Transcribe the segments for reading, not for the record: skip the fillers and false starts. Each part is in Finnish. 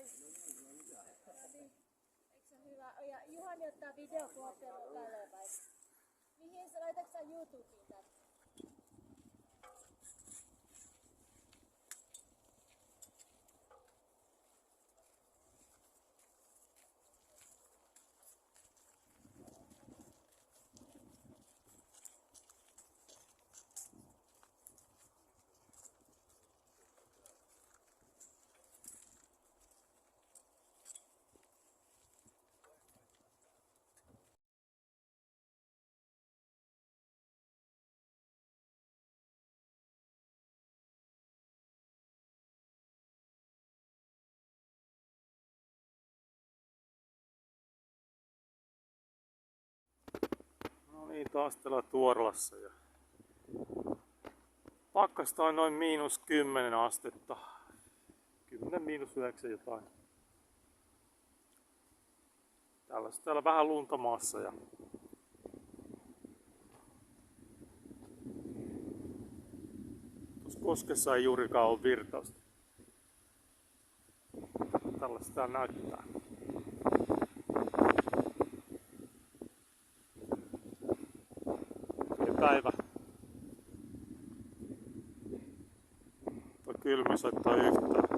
Eikö se hyvä? Ja Juhani ottaa videokuvattelu tälleen vai? Mihin sä laitatko sä YouTubeen tän? No niin, taas täällä Tuorlassa ja pakkasta on noin -10 astetta. 10-9 jotain. Täällä vähän lunta maassa ja tuossa koskessa ei juurikaan ole virtausta. Tällaista tää näyttää. Ja päivä. Tuo kylmä soittaa yhtään.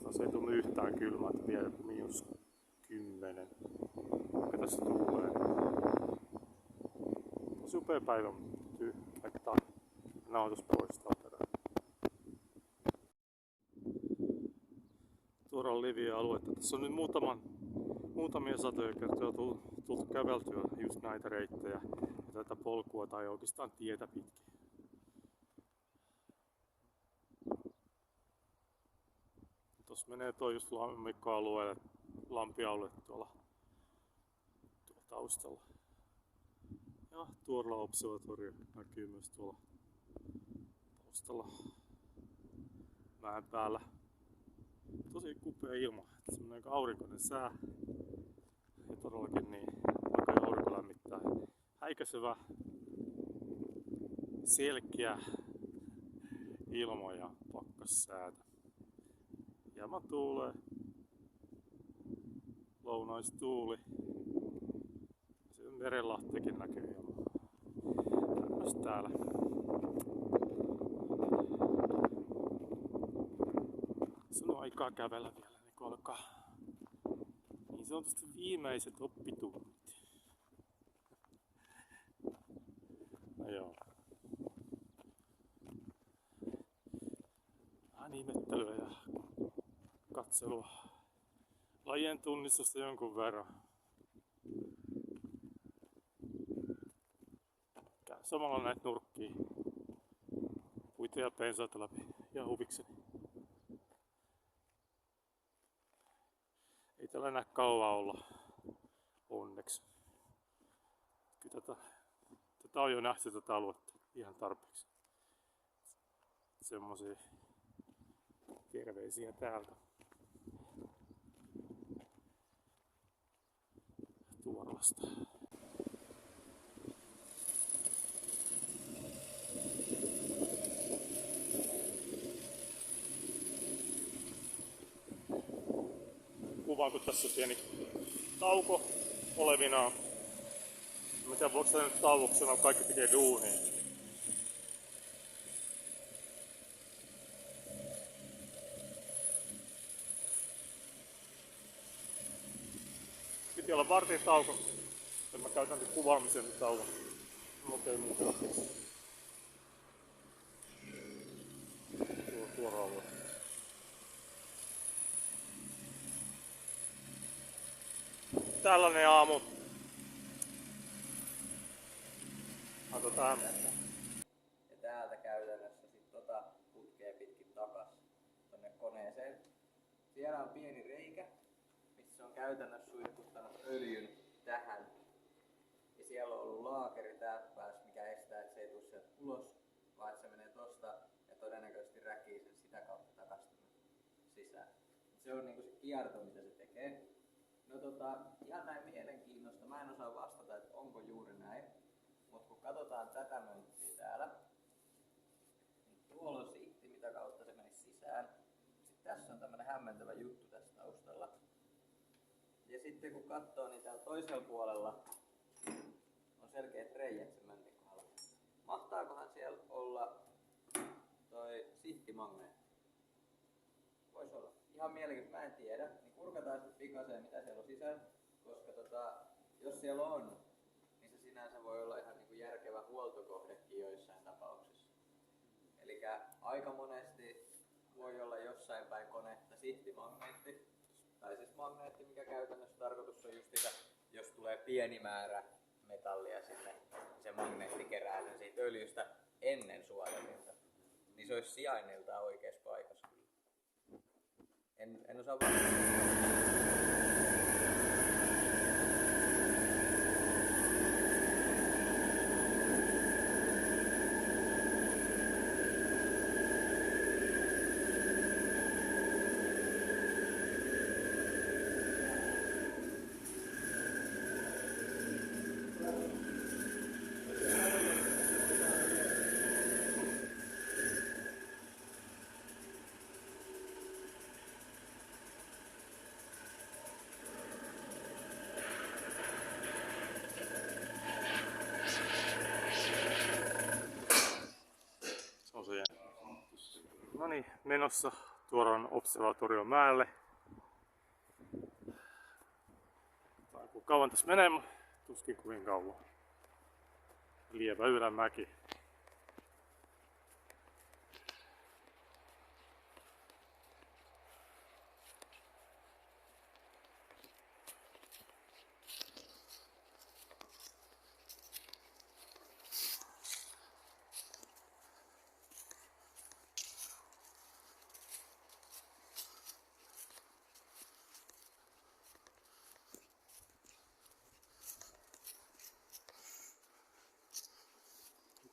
Tästä ei tunnu yhtään kylmää, että vielä -10. Mikä tässä tuulee? Tosi upea päivä, mutta laittaa nauhoitus poistaa tätä. Tuoran liviä aluetta. Tässä on nyt muutamia satoja kertoja tultu käveltyä just näitä reittejä ja tätä polkua tai oikeastaan tietä pitkin. Tuossa menee toi just lammikkoalueelle, lampialueelle tuolla taustalla. Ja Tuorla Observatorio näkyy myös tuolla taustalla mäen päällä. Tosi kupea ilma, semmonen aurinkoinen sää. Ja todellakin niin, vaikka aurinko lämmittää. Häikäisevä, selkeä ilma ja pakkassäätä. Hieman tuulee, lounaistuuli. Se Merenlahteekin näkyy hieman. Tämmöistä täällä. Se on aikaa kävellä vielä, niin kun alkaa niin sanotusti viimeiset oppitunnit. No joo. Vähän ihmettelyä ja katselua. Lajien tunnistusta jonkun verran. Käyn samalla näitä nurkkia. Puita ja pensaita läpi ja huvikseni. Ei täällä enää kauan olla. Onneksi. Kyllä tätä on jo nähty tätä aluetta ihan tarpeeksi. Semmosia terveisiä täältä. Tuorlasta. Kuvaan, kun tässä on pieni tauko olevinaan. Mä tiedän, voiko tämä nyt tauoksena, kaikki tekee duunia. Piti olla vartin tauko. Ja mä käytän nyt kuvaamisen tauon. Okei, muuta. Tuora alue. Tällainen aamu. Katsotaan. Ja täältä käytännössä sit putkee pitkin takas tonne koneeseen. Siellä on pieni reikä, missä on käytännössä suihkuttanut öljyn tähän. Ja siellä on ollut laakeri täältä päässä, mikä estää, että se ei tule sieltä ulos, vaan että se menee tosta ja todennäköisesti räkii sen sitä kautta takas sisään. Se on niinku se kierto, mitä se tekee. No ihan näin mielenkiinnosta. Mä en osaa vastata, että onko juuri näin. Mutta kun katsotaan tätä mönttiä täällä, niin tuolla on siitti, mitä kautta se menisi sisään. Sitten tässä hämmentävä juttu tässä taustalla. Ja sitten kun katsoo, niin täällä toisella puolella on selkeät reijät sen männin kohdalla. Mahtaakohan siellä olla toi sihtimagneetti? Vois olla. Ihan mielenkiintoista, mä en tiedä. Niin kurkataan sitten pikaseen mitä siellä on sisällä. Koska jos siellä on, niin se sinänsä voi olla ihan niinku järkevä huoltokohdekin joissain tapauksissa. Elikkä aika monesti voi olla jossain päin konetta sihtimagneetti. Tai siis magneetti, mikä käytännössä tarkoitus on just sitä, jos tulee pieni määrä metallia sinne, niin se magneetti kerää sen siitä öljystä ennen suodatinta. Niin se olisi sijainniltaan oikeassa paikassa kyllä. En osaa vastata. No niin, menossa tuodaan observatorion mäelle. Kun kauan tässä menee, tuskin kovin kauan. Lievä ylämäki.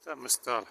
Tämmöstä täällä.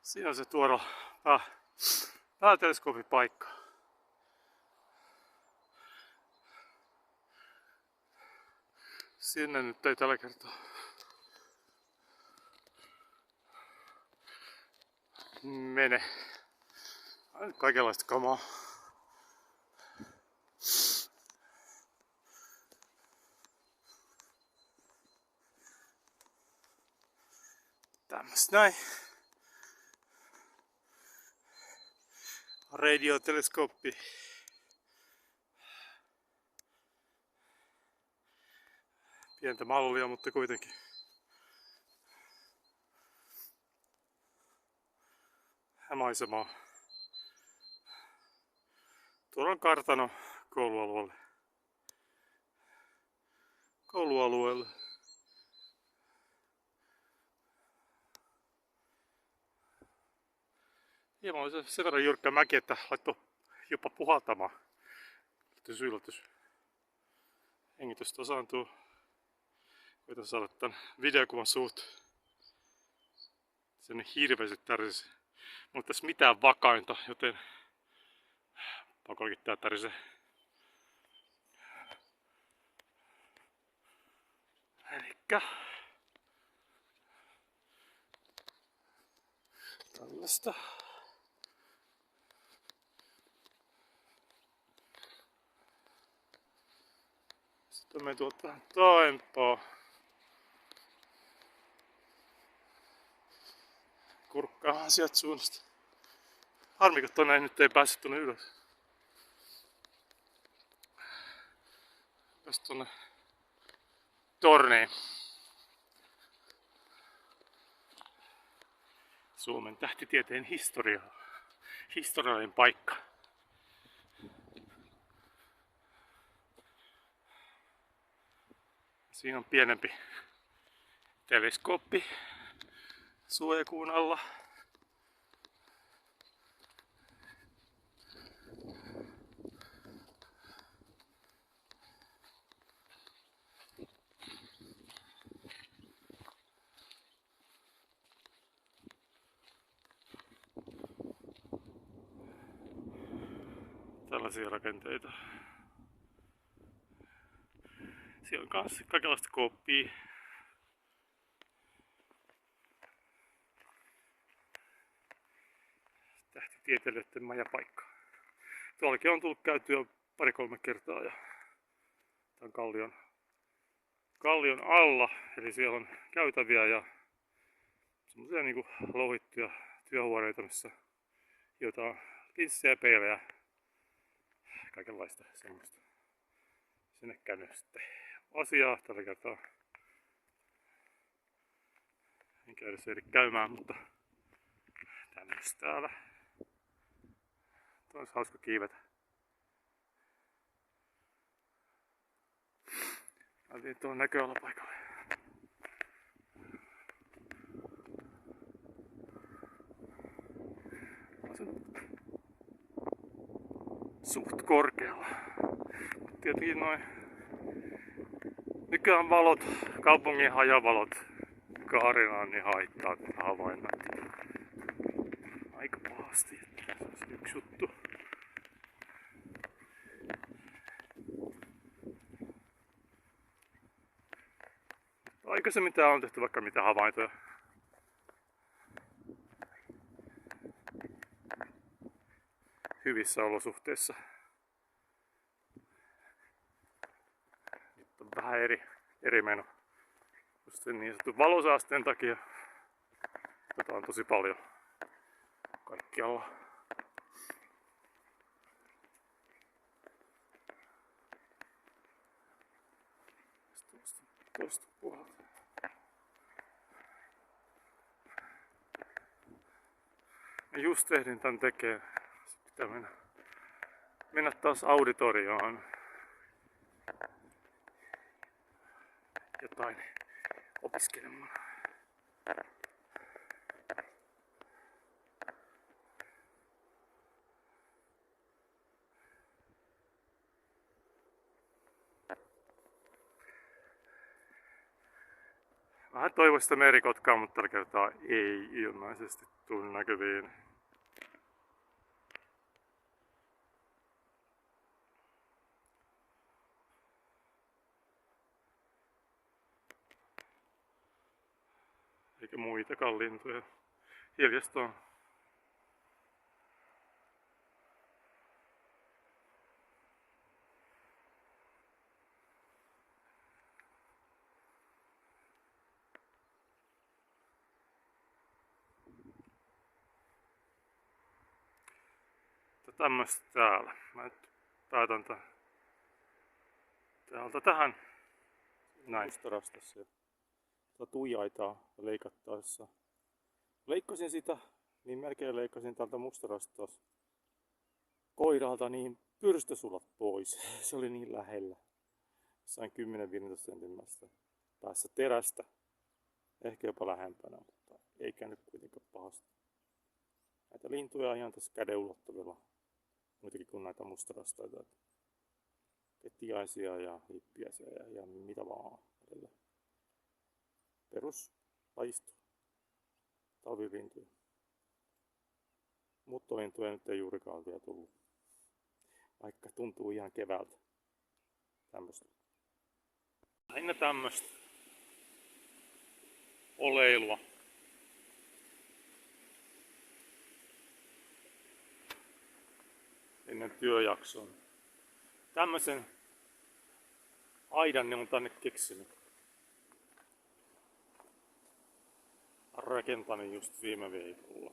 Siinä on se tuolla pääteleskoopin paikka. Sinne nyt ei tällä kertaa mene. Kaikenlaista kamaa. Tämmöstä näin. Radioteleskooppi. Pientä mallia, mutta kuitenkin. Maisemaa. Tuolla on kartano koulualueelle. Hieman oli sen verran jyrkkä mäki, että laittoi jopa puhaltamaan. Yllätys. Hengitys tasaantuu. Koitan saada tän videokuvan suht sen hirveästi tärisee. Mulla ei tässä mitään vakainta, joten pakollakin tää tärisee. Elikkä tällaista. Sitten me tuolta taempaa. Kurkkaahan sieltä suunnasta. Harmi, kun tonne nyt ei päässyt tonne ylös. Jos tonne torniin. Suomen tähtitieteen historiallinen paikka. Siinä on pienempi teleskooppi suojakuun alla. Tällaisia rakenteita. Siellä on kans kaikenlaista kooppia. Tähtitieteilijöiden majapaikka. Tuollakin on tullut käytyä 2-3 kertaa ja tämän kallion alla, eli siellä on käytäviä ja semmoisia niinku louhittuja työhuoneita, missä jotain linssejä, peilejä, kaikenlaista semmoista. Sinne käynyt sitten asiaa tällä kertaa. Enkä edes ehdi käymään, mutta tämmöistä täällä. Tuo olisi hauska kiivetä. Mä vien tuohon näköalapaikalle. Suht korkealla. Tietenkin noin nykyään valot, kaupungin hajavalot Kaarinaan niin haittaa tätä havainnointia aika pahasti. Se olisi yksi juttu. Aikaisemmin täällä on tehty vaikka mitä havaintoja. Hyvissä olosuhteissa. Nyt on vähän eri meno. Just sen niin sanotun valosaasteen takia. Tätä on tosi paljon kaikkialla. Tuosta puolelta. Ja just ehdin tän tekee. Pitää mennä taas auditorioon. Jotain opiskelemaan. Vähän toivoin sitä merikotkaa, mutta tällä kertaa ei ilmeisesti tule näkyviin. Eikä muitakaan lintuja. Hiljasta on. Tämmöistä täällä. Mä nyt päätän täältä tähän. Näin sitä rastassa. Tuijaitaa leikattaessa. Leikkasin sitä, niin melkein leikkasin tältä mustarasta koiralta niin pyrstösulat pois. Se oli niin lähellä. Sain 10-15 sentin päässä terästä. Ehkä jopa lähempänä, mutta ei käynyt kuitenkaan pahasti. Näitä lintuja on ihan tässä käden ulottuvilla. Muitakin kuin näitä mustarastaita. Ketiaisia ja hippiäisiä ja mitä vaan. Peruslajisto. Talvilintuja. Muuttolintuja nyt ei juurikaan vielä tullut. Vaikka tuntuu ihan keväältä. Tämmöstä. Lähinnä tämmöstä oleilua. Ennen työjaksoon. Tämmösen aidan ne on tänne keksinyt. Rakentanut just viime viikolla.